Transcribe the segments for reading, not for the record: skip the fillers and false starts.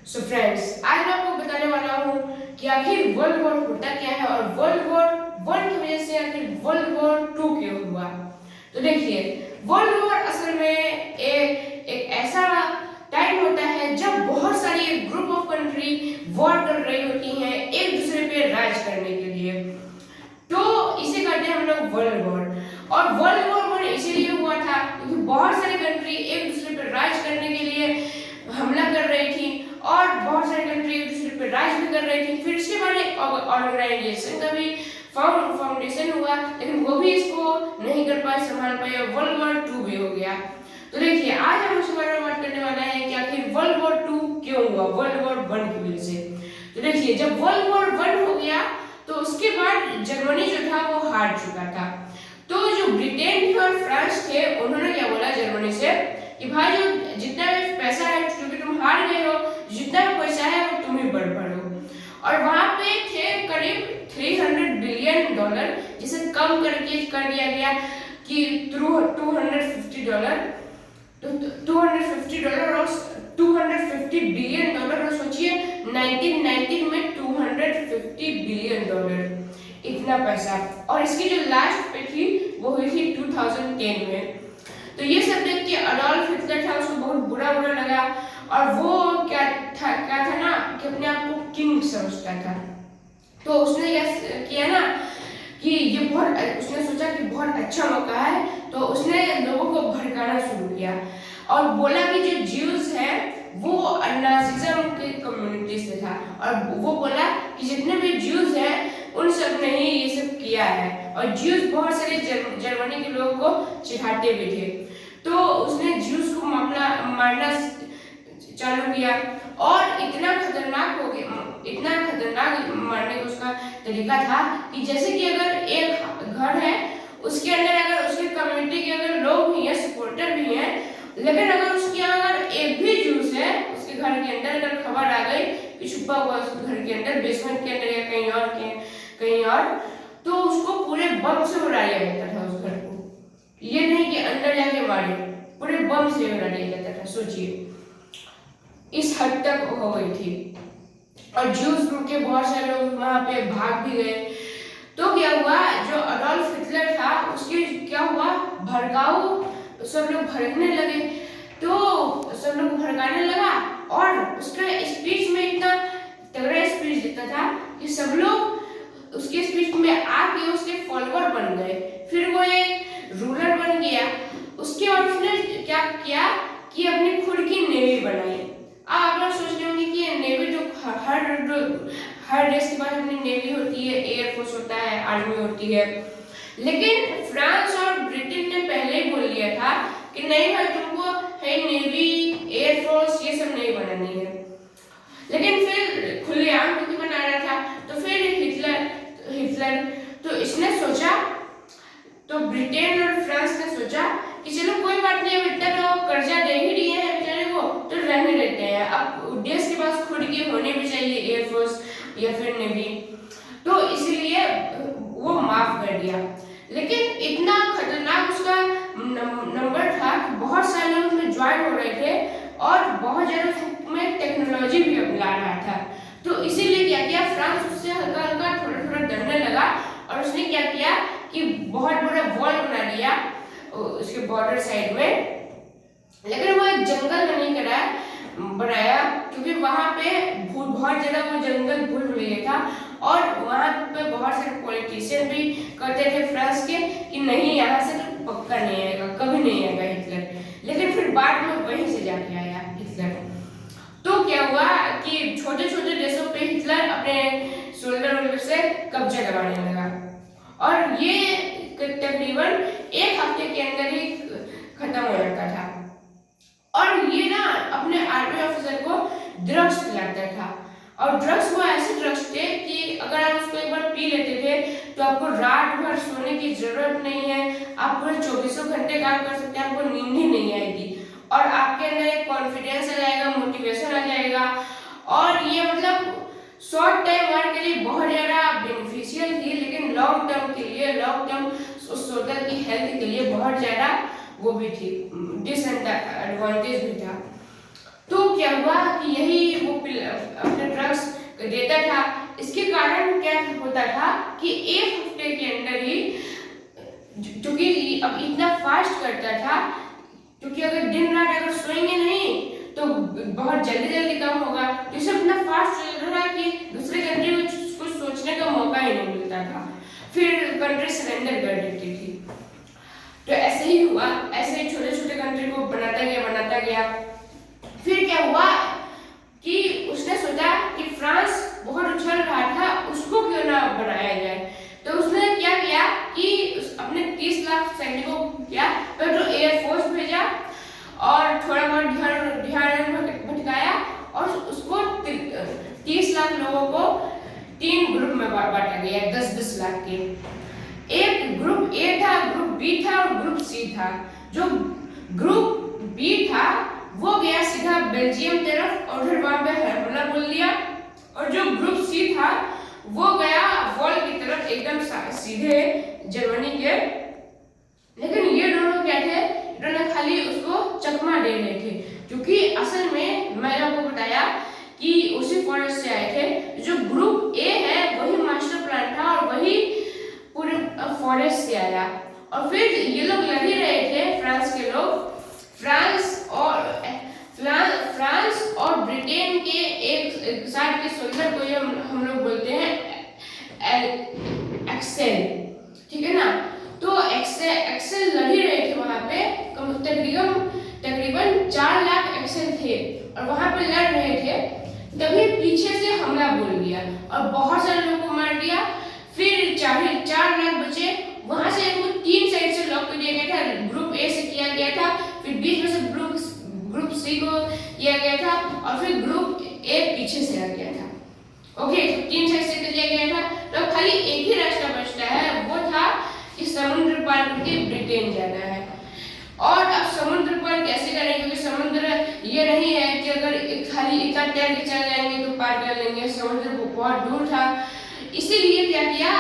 So friends, आज मैं आपको बताने वाला हूँ कि आखिर वर्ल्ड वॉर होता क्या है और वर्ल्ड वॉर वन की वजह से आखिर वर्ल्ड वॉर टू क्यों हुआ। तो देखिए, वर्ल्ड वॉर असल में एक ऐसा टाइम होता है जब बहुत सारी ग्रुप ऑफ कंट्री वॉर कर रही होती हैं एक दूसरे पे राज करने के लिए। तो इसे कहते हैं हम लोग वर्ल्ड वॉर। और वर्ल्ड वॉर वन इसीलिए हुआ था क्योंकि बहुत सारी कंट्री एक दूसरे पर राज करने के लिए हमला कर रही थी और बहुत सारी कंट्री एक दूसरे पर राज भी कर रही थी। फिर इसके बाद एक ऑर्गेनाइजेशन का भी फाउंडेशन हुआ, लेकिन वो भी इसको नहीं कर पाए, संभाल पाए और वर्ल्ड वॉर टू भी हो गया। तो देखिए, आज हम उसके बारे में बात करने वाला है कि आखिर वर्ल्ड वॉर टू क्यों हुआ वर्ल्ड वॉर वन की वजह से। तो देखिए, जब वर्ल्ड वॉर वन हो गया तो उसके बाद जर्मनी जो था वो हार चुका था। तो जो ब्रिटेन थे और फ्रांस थे उन्होंने क्या बोला जर्मनी से कि भाई जो जितना भी पैसा है, क्योंकि तुम हार गए हो, जितना भी पैसा है वो तुम ही भरो। और वहां पे थे करीब $300 बिलियन, जिसे कम करके कर दिया गया कि $250, तो $250 और $250 बिलियन, और सोचिए 1919 में $250 बिलियन, इतना पैसा। और इसकी जो लास्ट पे थी वो हुई थी 2010 में। तो ये सब देख के अडोल्फ हिटलर था, उसको बहुत बुरा लगा और वो क्या था ना कि अपने आप को किंग समझता था। तो उसने किया ना कि ये उसने सोचा कि बहुत अच्छा मौका है, तो उसने लोगों को भड़काना शुरू किया और बोला कि जो ज्यूज है वो नाजिज्म के कम्युनिटी से था, और वो बोला कि जितने भी ज्यूज हैं उन सब ने ही ये सब किया है, और ज्यूज बहुत सारे जर्मनी के लोगों को चिढ़ाते भी थे। तो उसने ज्यूज को मारना चालू किया और इतना खतरनाक हो गया, इतना खतरनाक मारने का उसका तरीका था कि जैसे कि अगर एक घर है उसके अंदर अगर उसके कम्युनिटी के अगर लोग भी हैं, सपोर्टर भी हैं, लेकिन अगर उसके अगर एक भी जूस है उसके घर के अंदर, अगर खबर आ गई कि छुपा हुआ उसके घर के अंदर, बेसमेंट के अंदर या कहीं और, तो उसको पूरे बम से उड़ा दिया जाता था उस घर को। ये नहीं कि अंदर जाके मारे, पूरे बम से उड़ा दिया जाता था। सोचिए इस हद तक हो गई थी। और ज्यूस के बहुत सारे लोग वहां पे भाग भी गए। तो क्या हुआ, जो अडोल्फ हिटलर था उसके क्या हुआ, भड़काऊ सब लोग भड़कने लगे। तो सब लोग भड़काने लगा और उसका स्पीच में इतना तगड़ा स्पीच देता था कि सब लोग उसके स्पीच में आके उसके फॉलोअर बन गए। फिर वो एक रूलर बन गया। उसके बाद उसने क्या किया कि अपनी खुद की नेवी बनाई। आप लोग सोच रहे होंगे कि नेवी तो हर देश के पास अपनी नेवी होती है, एयरफोर्स होता है, आर्मी होती है, लेकिन फ्रांस और ब्रिटेन ने पहले ही बोल लिया था कि नहीं भाई, तुमको है नेवी, एयरफोर्स ये सब नहीं बनानी है। लेकिन फिर खुलेआम क्योंकि बना रहा था, तो फिर हिटलर तो इसने सोचा, तो ब्रिटेन और फ्रांस ने सोचा कि चलो कोई बात नहीं, अब इतना तो कर्जा दे ही दिए हैं बेचारे को, तो रहने देते हैं। अब देश के पास खुद की होनी भी चाहिए एयरफोर्स या फिर नेवी, तो इसलिए वो माफ कर दिया। लेकिन इतना खतरनाक उसका नंबर था कि बहुत सारे लोग उसमें ज्वाइन हो रहे थे और बहुत ज्यादा उसमें टेक्नोलॉजी भी अपना रहा था। तो इसीलिए क्या किया, फ्रांस उससे हल्का हल्का थोड़ा डरने लगा और उसने क्या किया कि बहुत बड़ा वॉल बना दिया उसके बॉर्डर साइड में। लेकिन वो एक जंगल में नहीं बनाया क्योंकि वहां पे बहुत ज्यादा वो जंगल भूल गया था, और वहां पे बहुत सारे पॉलिटिशियन भी कहते थे फ्रांस के कि नहीं, यहाँ से तो पक्का नहीं आएगा, कभी नहीं आएगा हिटलर। लेकिन फिर बाद में वहीं से जाके आया हिटलर। तो क्या हुआ कि छोटे छोटे देशों पे हिटलर अपने शोल्डर से कब्जा करवाने लगा, और ये तकरीबन एक हफ्ते के अंदर ही खत्म हो जाता था। और ये ना अपने आर्मी ऑफिसर को ड्रग्स पिलाता था, और ड्रग्स वो ऐसे ड्रग्स थे कि अगर आप उसको एक बार पी लेते थे तो आपको रात भर सोने की जरूरत नहीं है, आप पूरे 24 घंटे काम कर सकते हैं, आपको नींद ही नहीं आएगी, और आपके अंदर एक कॉन्फिडेंस आ जाएगा, मोटिवेशन आ जाएगा। और ये मतलब शॉर्ट टाइम वर्क के लिए बहुत ज़्यादा बेनिफिशियल थी, लेकिन लॉन्ग टर्म के लिए, लॉन्ग टर्म सोशल की हेल्थ के लिए बहुत ज़्यादा वो भी थी, डिसएडवांटेज भी था। तो क्या हुआ कि यही वो होता था कि एक हफ्ते के अंदर ही, क्योंकि अब इतना फास्ट करता था, क्योंकि अगर दिन रात अगर सोएंगे नहीं तो बहुत जल्दी जल्दी काम होगा। तो सब इतना फास्ट चल रहा कि दूसरे कंट्री में कुछ सोचने का मौका ही नहीं मिलता था, फिर कंट्री सरेंडर कर देती थी। तो ऐसे ही हुआ, ऐसे ही छोटे छोटे कंट्री को बनाता गया। फिर क्या हुआ कि उसने सोचा कि फ्रांस बहुत उछल रहा था, उसको क्यों ना बनाया जाए। तो उसने क्या किया कि अपने 30 लाख सैनिकों को किया, तो एयरफोर्स भेजा और थोड़ा बहुत ध्यान भटकाया और उसको 30 लाख लोगों को 3 ग्रुप में बांटा गया, 10-10 लाख के। एक ग्रुप ए था, ग्रुप बी था और ग्रुप सी था। जो ग्रुप बी था वो गया सीधा बेल्जियम तरफ और फिर वहां पे हमला बोल दिया, और जो ग्रुप सी था वो गया वॉल की तरफ एकदम सीधे जर्मनी के। लेकिन ये दोनों क्या थे, इन्होंने खाली उसको चकमा दे रहे थे, क्योंकि असल में मैंने आपको बताया कि उसी फॉरेस्ट से आए थे। जो ग्रुप ए है वही मास्टर प्लान था और वही पूरे फॉरेस्ट से आया। और फिर ये लोग लड़ ही रहे थे, फ्रांस के लोग। फ्रांस और ब्रिटेन के एक साथ के सोल्जर को ये हम लोग बोलते हैं एक्सेल, ठीक है ना। तो एक्सेल लड़ ही रहे थे वहां पे, तकरीबन 4 लाख एक्सेल थे और वहां पे लड़ रहे थे। तभी पीछे से हमला बोल दिया और बहुत सारे लोगों को मार दिया। फिर 4 लाख बचे, वहां से इनको 3 साइड से लॉक कर दिया गया था। ग्रुप ए से किया गया था, फिर बीच में से ग्रुप सी को किया गया था और फिर ग्रुप ए पीछे से आ गया था। ओके, तो 3 साइड से कर दिया गया था। तो खाली एक ही रास्ता बचता है, वो था कि समुद्र पार करके ब्रिटेन जाना है। और अब समुद्र पार कैसे करें, क्योंकि समुद्र ये नहीं है कि अगर खाली इतना तैर के चल जाएंगे तो पार कर लेंगे, समुद्र बहुत दूर था। इसीलिए क्या किया,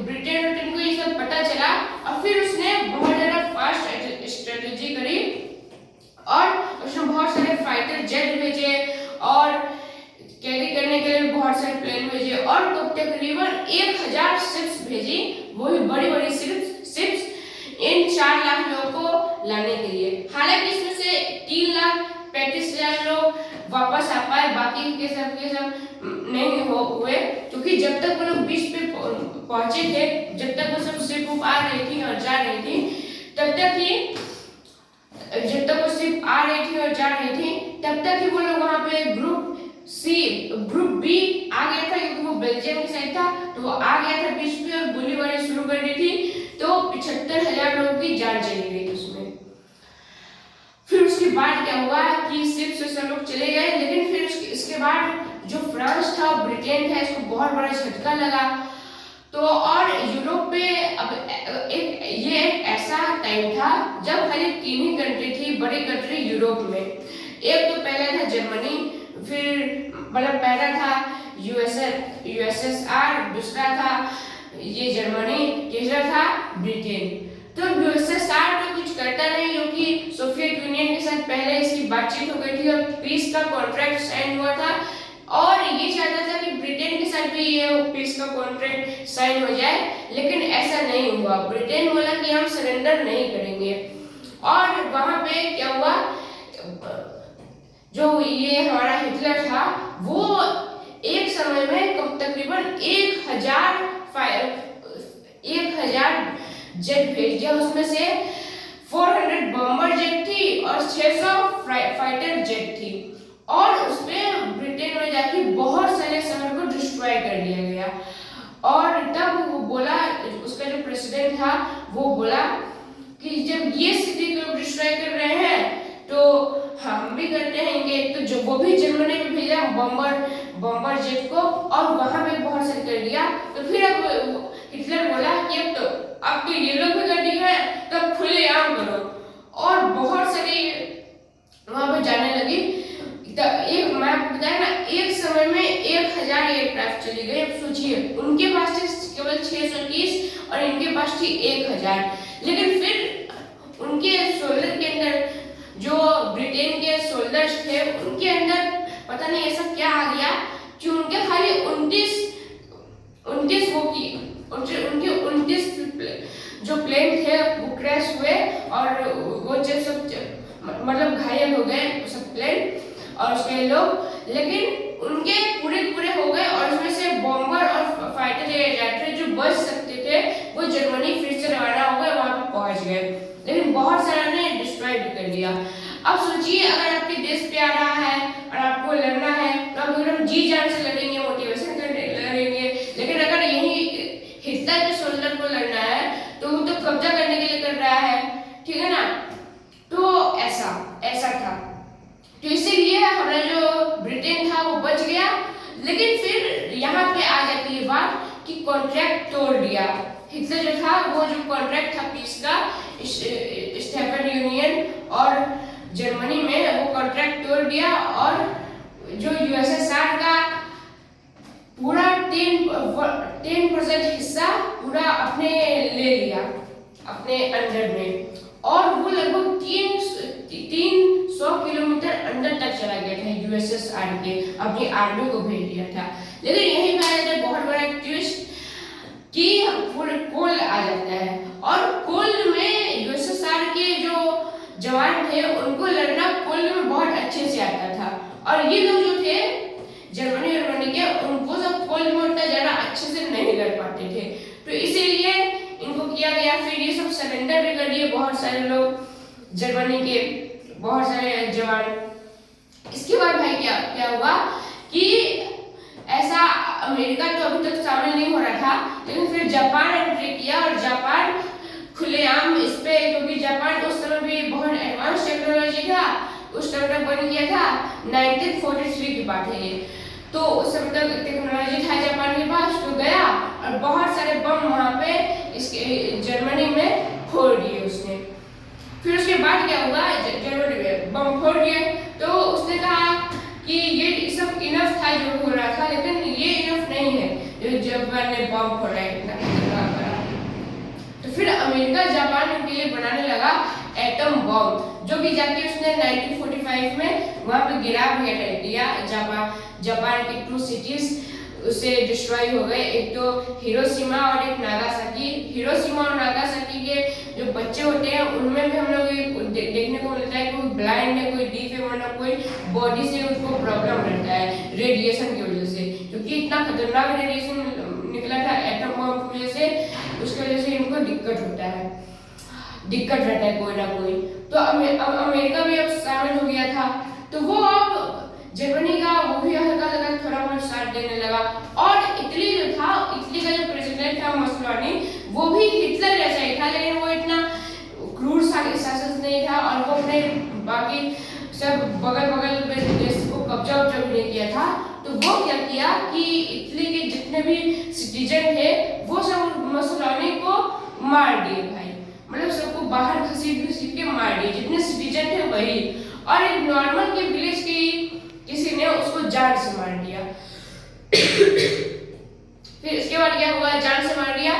ब्रिटेन को ये सब पता चला और फिर उसने बहुत ज्यादा फास्ट स्ट्रेटेजी करी और उसने बहुत सारे फाइटर जेट भेजे और कैरी करने के लिए बहुत सारे प्लेन भेजे और तकरीबन 1000 शिप्स भेजी, वही बड़ी बड़ी शिप्स इन 4 लाख लोगों को लाने के लिए। हालांकि इसमें से 3,35,000 लोग वापस आ पाए, बाकी के सब नहीं हुए, क्योंकि जब तक वो लोग बीच पे पहुंचे थे, जब तक वो सब शिप आ रही थी और जा रही थी, तब तक ही वो लोग वहां पे ग्रुप बी आ गया था, क्योंकि वो बेल्जियम की साइड था, तो वो आ गया था बीच में और गोलीबारी शुरू कर दी थी। तो 75,000 लोगों की जान चली गई उसमें। फिर उसके बाद क्या हुआ कि शिप से सब लोग चले गए, लेकिन फिर इसके बाद जो फ्रांस था और ब्रिटेन था, इसको बहुत बड़ा झटका लगा। तो और यूरोप पे अब ये एक ऐसा टाइम था जब खाली 3 ही कंट्री थी, बड़ी कंट्री यूरोप में। एक तो पहला था जर्मनी, फिर मतलब पहला था यूएसएसआर, दूसरा था ये जर्मनी, तीसरा था ब्रिटेन। तो यूएसएसआर तो कुछ करता नहीं, क्योंकि सोवियत यूनियन के साथ पहले इसकी बातचीत हो गई थी और पीस का कॉन्ट्रैक्ट साइन हुआ था, और ये चाहता था कि ब्रिटेन के साथ भी ये पीस का कॉन्ट्रैक्ट साइन हो जाए, लेकिन ऐसा नहीं हुआ। ब्रिटेन बोला कि हम सरेंडर नहीं करेंगे। और वहां पे क्या हुआ, जो ये हमारा हिटलर था वो एक समय में तकरीबन 1000 जेट भेज दिया, उसमें से 400 बम्बर जेट थी और 600 फाइटर जेट थी, और उसमें ब्रिटेन में जाके बहुत सारे शहर को डिस्ट्रॉय कर दिया गया। और तब वो बोला, उसका जो प्रेसिडेंट था वो बोला कि जब ये सिटी को डिस्ट्रॉय कर रहे हैं तो हम भी करते हैं। तो जो वो भी जर्मनी में भेजा बम्बर जेट को और वहां पे बहुत सारे कर दिया। तो फिर अब हिटलर बोला कि अब तो ये लोग भी कर दिया है, तब खुलेआम करो, और बहुत सारी वहां पे जाने लगी। एक मैं आपको बताया ना, एक समय में 1000 एयरक्राफ्ट चली गई। अब सोचिए, उनके पास थी केवल 630 और इनके पास थी 1000। लेकिन फिर उनके सोल्जर के अंदर, जो ब्रिटेन के सोल्जर्स थे, उनके अंदर पता नहीं ऐसा क्या आ गया कि उनके खाली 29 वो क्रैश हुए और वो सब मतलब घायल हो गए सब प्लेन और उसके लोग, लेकिन उनके पूरे पूरे हो गए और उसमें से बॉम्बर और फाइटर एयरक्राफ्ट जो बच सकते थे वो जर्मनी फिर से रवाना हो गए, वहां पे पहुंच गए, लेकिन बहुत सारा ने डिस्ट्रॉय भी कर दिया। अब सोचिए अगर आपके देश पे आ रहा है और आपको लड़ना है तो आप एकदम जी जान से लड़ेंगे, मोटिवेशन करके लड़ेंगे, लेकिन अगर यही हिटलर के सोल्जर को लड़ना है तो वो तो कब्जा करने के लिए कर रहा है, ठीक है ना। तो ऐसा था, तो इसीलिए हमारा जो ब्रिटेन था वो बच गया, लेकिन फिर यहाँ पे आ जाती है बात कि कॉन्ट्रैक्ट तोड़ दिया हिटलर जो था, वो जो कॉन्ट्रैक्ट था पीस का स्टेफन यूनियन और जर्मनी में, वो कॉन्ट्रैक्ट तोड़ दिया और जो यूएसएसआर का पूरा 10% हिस्सा पूरा अपने ले लिया अपने अंडर में, और वो लगभग 300 किलोमीटर अंदर तक चला गया था यूएसएसआर के, अपनी आर्मी को भेज दिया था। लेकिन यही बात बहुत बड़ा ट्विस्ट कि पूरे कोल्ड आ जाता है और कोल्ड में यूएसएसआर के जो जवान थे उनको लड़ना कोल्ड में बहुत अच्छे से आता था, और ये लोग जो थे जर्मनी के उनको सब कोल्ड में उतना ज्यादा अच्छे से नहीं लड़ पाते थे, तो इसीलिए इनको किया गया। फिर ये सब सरेंडर भी कर दिए बहुत सारे लोग जर्मनी के, बहुत सारे जवान। इसके बाद भाई क्या हुआ कि ऐसा अमेरिका तो अभी तक शामिल नहीं हो रहा था, लेकिन फिर जापान एंट्री किया और जापान खुलेआम इस पे, क्योंकि जापान उस समय भी बहुत एडवांस टेक्नोलॉजी था, उस समय तक बन गया था, 1943 की बात है ये, तो उस समय तक टेक्नोलॉजी था जापान के पास, तो गया और बहुत सारे बम वहां पे इसके जर्मनी में फोड़ दिए उसने। फिर उसके बाद क्या हुआ, जर्मनी में बम फोड़ दिए तो उसने कहा कि ये सब इनफ था जो हो रहा था, लेकिन ये इनफ नहीं है जो जापान ने बम फोड़ा है इतना बड़ा। तो फिर अमेरिका जापान के लिए बनाने लगा एटम बम, जो कि जाके उसने 1945 में वहां पे गिरा भी दिया। जापान की 2 सिटीज उससे डिस्ट्रॉय हो गए, एक तो हिरोशिमा और एक नागासाकी। हिरोशिमा और नागासाकी के जो बच्चे होते हैं उनमें भी हम लोग देखने को मिलता है, कोई ब्लाइंड है, कोई डीफ है, वरना कोई बॉडी से उनको प्रॉब्लम रहता है रेडिएशन की वजह से, क्योंकि इतना खतरनाक रेडिएशन निकला था एटम बम की वजह से, उसकी वजह से इनको दिक्कत रहता है कोई ना कोई। तो अमेरिका भी अब शामिल हो गया था, तो वो अब जर्मनी का वो भी हल्का थोड़ा बहुत साथ देने लगा। और इटली जो था, इटली का जो प्रेसिडेंट था मुसोलिनी, वो भी हिटलर जैसा ही था, लेकिन वो इतना क्रूर शासक नहीं था और वो अपने बाकी सब बगल में देश को कब्जा भी नहीं किया था। तो वो क्या किया कि इटली के जितने भी सिटीजन थे वो सब मुसोलिनी को मार दिए भाई, मतलब सबको बाहर घसीट के मार दिए, जितने सिटीजन थे वही, और एक नॉर्मल के विलेज की किसी ने उसको जान से मार दिया। फिर इसके बाद क्या हुआ, जान से मार दिया,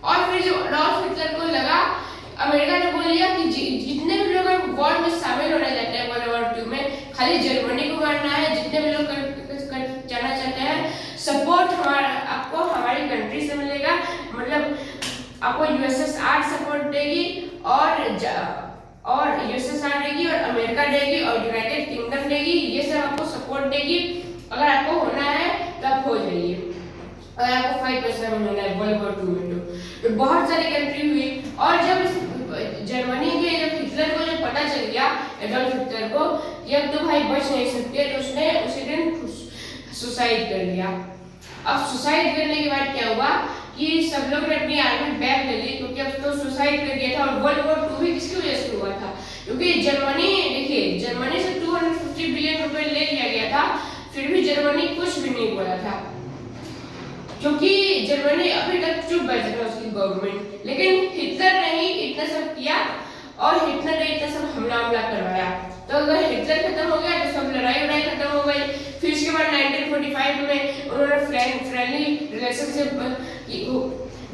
और फिर जो एडॉल्फ हिटलर को लगा, अमेरिका ने बोल दिया कि जितने भी लोग वॉर में शामिल होना चाहते हैं वर्ल्ड वॉर 2 में, खाली जर्मनी को मारना है, जितने भी लोग जाना चाहते हैं, सपोर्ट आपको हमारी कंट्री से मिलेगा, मतलब आपको यूएसएसआर सपोर्ट देगी और यूएसएसआर देगी और अमेरिका देगी और यूनाइटेड किंगडम देगी, ये सब आपको सपोर्ट देगी। अगर आपको होना है तो आप हो जाइए, अगर आपको फाइट में होना है वर्ल्ड वॉर 2 में। तो बहुत सारी कंट्री हुई, और जब जर्मनी के जब हिटलर को जब पता चल गया एडॉल्फ हिटलर को कि अब तो भाई बच नहीं सकते, तो उसने उसी दिन सुसाइड कर लिया। अब सुसाइड करने के बाद क्या हुआ कि सब लोग ने अपनी आर्मी बैक ले ली, क्योंकि अब तो सुसाइड कर दिया था। और वर्ल्ड वॉर 2 भी किसकी वजह से हुआ था, क्योंकि जर्मनी से 250 बिलियन रुपए ले लिया गया था, फिर भी जर्मनी कुछ भी नहीं बोला था, क्योंकि जर्मनी अभी तक चुप बैठा था उसकी गवर्नमेंट। लेकिन हिटलर ने ही इतना सब किया और हिटलर ने इतना सब हमला करवाया, तो अगर हिटलर खत्म हो गया तो सब लड़ाई खत्म हो गई। फिर उसके बाद 1945 में उन्होंने फ्रेंडली रिलेशनशिप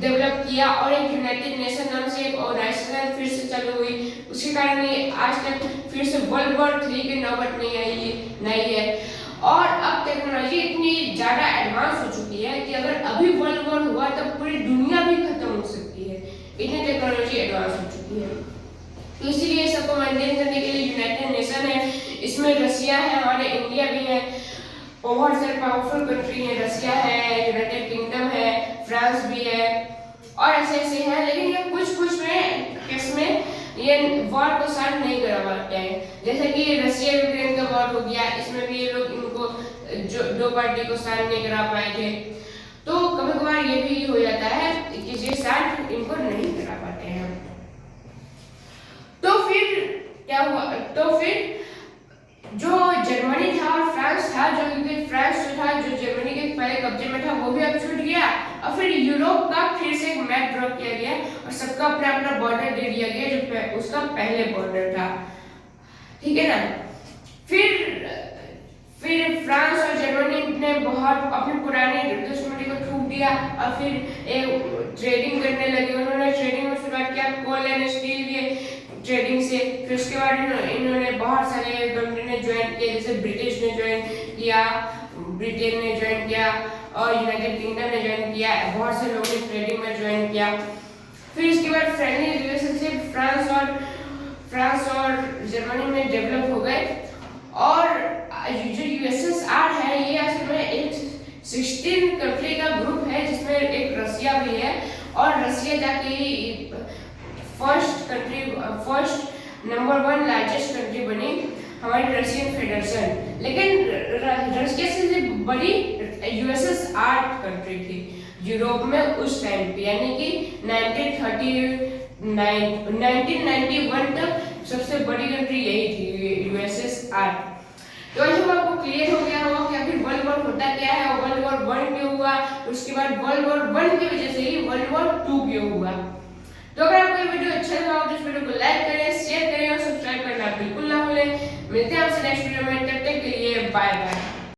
डेवलप किया और एक यूनाइटेड नेशन नाम से एक ऑर्गेनाइजेशन फिर से चालू हुई। उसके कारण ये आज तक फिर से वर्ल्ड वॉर 3 की नौबत नहीं है। और अब टेक्नोलॉजी इतनी ज़्यादा एडवांस हो चुकी है कि अगर अभी वर्ल्ड वॉर हुआ तब पूरी दुनिया भी खत्म हो सकती है। इतनी टेक्नोलॉजी एडवांस हो चुकी है। तो इसीलिए सबको मेंटेन करने के लिए यूनाइटेड नेशन है, इसमें रसिया है, हमारे इंडिया भी है, बहुत सारे पावरफुल कंट्री है, रसिया है, यूनाइटेड किंगडम है, फ्रांस भी है और ऐसे ऐसे हैं। लेकिन ये कुछ में इसमें ये वॉर को साइन नहीं करा पाते हैं, जैसे कि रसिया यूक्रेन का वॉर हो गया, इसमें भी ये लोग इनको जो दो पार्टी को साइन नहीं करा पाए थे। तो कभी कभार ये भी हो जाता है कि ये साइन इनको नहीं करा पाते हैं। तो फिर क्या हुआ, तो फिर जो जर्मनी था और फ्रांस था, जो क्योंकि फ्रांस जो था जो जर्मनी के पहले कब्जे में था वो भी अब छूट गया और फिर यूरोप का फिर से एक मैप ड्रॉ किया गया और सबका अपना अपना बॉर्डर दे दिया गया जो उसका पहले बॉर्डर था, ठीक है ना। फिर फ्रांस और जर्मनी ने बहुत अपनी पुरानी दुश्मनी को थूक दिया और फिर ट्रेडिंग करने लगे। उन्होंने ट्रेडिंग में शुरुआत किया कोल एंड स्टील के ट्रेडिंग से। फिर उसके बाद इन्होंने बहुत सारे कंट्री ने ज्वाइन किया, जैसे ब्रिटिश ने ज्वाइन किया, ब्रिटेन ने ज्वाइन किया और यूनाइटेड किंगडम ने ज्वाइन किया, बहुत से लोगों ने ट्रेडिंग में ज्वाइन किया। फिर इसके बाद फ्रेंडली रिलेशनशिप फ्रांस और जर्मनी में डेवलप हो गए और जो यूएसएसआर है ये असल में एक 16 कंट्री का ग्रुप है जिसमें एक रसिया भी है और रसिया जाके फर्स्ट नंबर 1 लार्जेस्ट कंट्री बनी हमारी रशियन फेडरेशन। लेकिन रशिया से बड़ी यूएसएसआर कंट्री थी यूरोप में उस टाइम पे, यानी कि 1991 तक सबसे बड़ी कंट्री यही थी यूएसएसआर। तो आई होप आपको क्लियर हो गया होगा कि आखिर वर्ल्ड वॉर होता क्या है, वर्ल्ड वॉर 1 क्यों हुआ, उसके बाद वर्ल्ड वॉर 1 की वजह से ही वर्ल्ड वॉर 2 क्यों हुआ। तो अगर आपको ये वीडियो अच्छा लगा हो तो इस वीडियो को लाइक करें, शेयर करें और सब्सक्राइब करना बिल्कुल ना भूलें। मिलते हैं आपसे नेक्स्ट वीडियो में, तब तक के लिए बाय बाय।